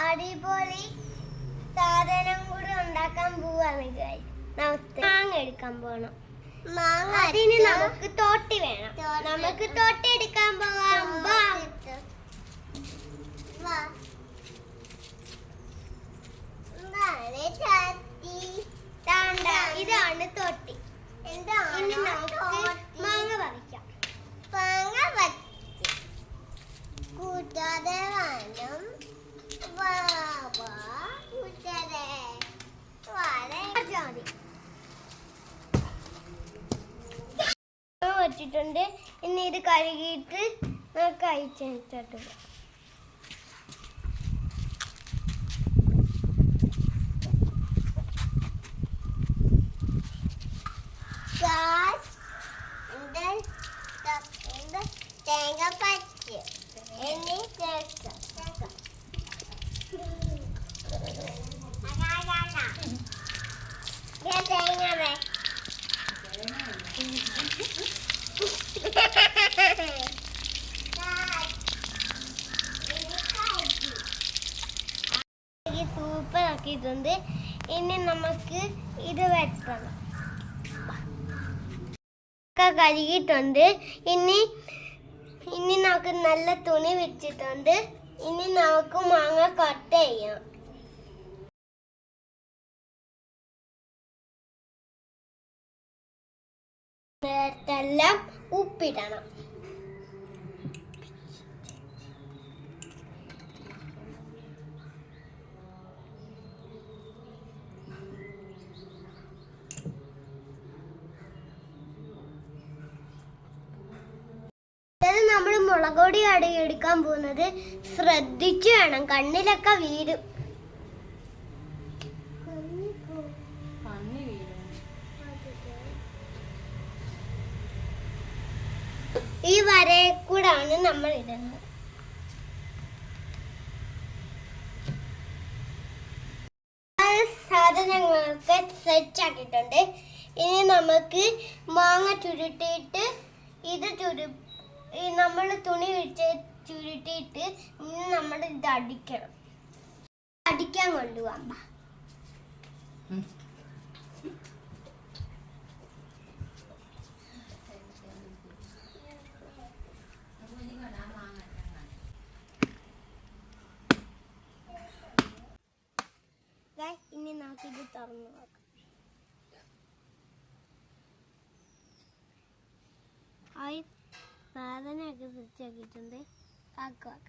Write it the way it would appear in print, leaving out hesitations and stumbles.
അടിപൊളി സാധനം കൂടി ഉണ്ടാക്കാൻ പോവാണ്. മാങ്ങ എടുക്കാൻ പോണം. അതിന് നമുക്ക് തോട്ടി വേണം. നമുക്ക് തോട്ടി എടുക്കാൻ പോവാം. ഇതാണ് തോട്ടി. ഇനി നമുക്ക് മാങ്ങ പറിക്കാം. കൂട്ടാതെ വേണം വെച്ചിട്ടുണ്ട്. ഇനി ഇത് കഴുകിയിട്ട് നമുക്ക് അയച്ചിട്ടുണ്ട്. തേങ്ങ പച്ച എണ്ണി ചേർക്കാം. തേങ്ങ സൂപ്പർ ആക്കിയിട്ടുണ്ട്. ഇനി നമുക്ക് ഇത് വെക്കണം. കഴുകിയിട്ടുണ്ട്. ഇനി നമുക്ക് നല്ല തുണി വെച്ചിട്ടുണ്ട്. ഇനി നമുക്ക് മാങ്ങ കട്ട് ചെയ്യാം. എല്ലാം ഉപ്പിടണം. നമ്മൾ മുളകൊടി എടുക്കാൻ പോകുന്നത് ശ്രദ്ധിച്ചു വേണം. കണ്ണിലൊക്കെ വീരും. ഈ വരയെ കൂടാണ് നമ്മൾ ഇടുന്നത്. സാധനങ്ങളൊക്കെ സെറ്റ് ആക്കിയിട്ടുണ്ട്. ഇനി നമുക്ക് മാങ്ങ ചുരുട്ടിയിട്ട് ഇത് നമ്മൾ തുണി വെച്ച് ചുരുട്ടിയിട്ട് നമ്മൾ ഇത് അടിക്കാൻ കൊണ്ടുപോകാം. ഇനി നമുക്കിത് തുറന്നു നോക്കാം. സാധനമൊക്കെ സെറ്റാക്കിയിട്ടുണ്ട്. ആക്കാം.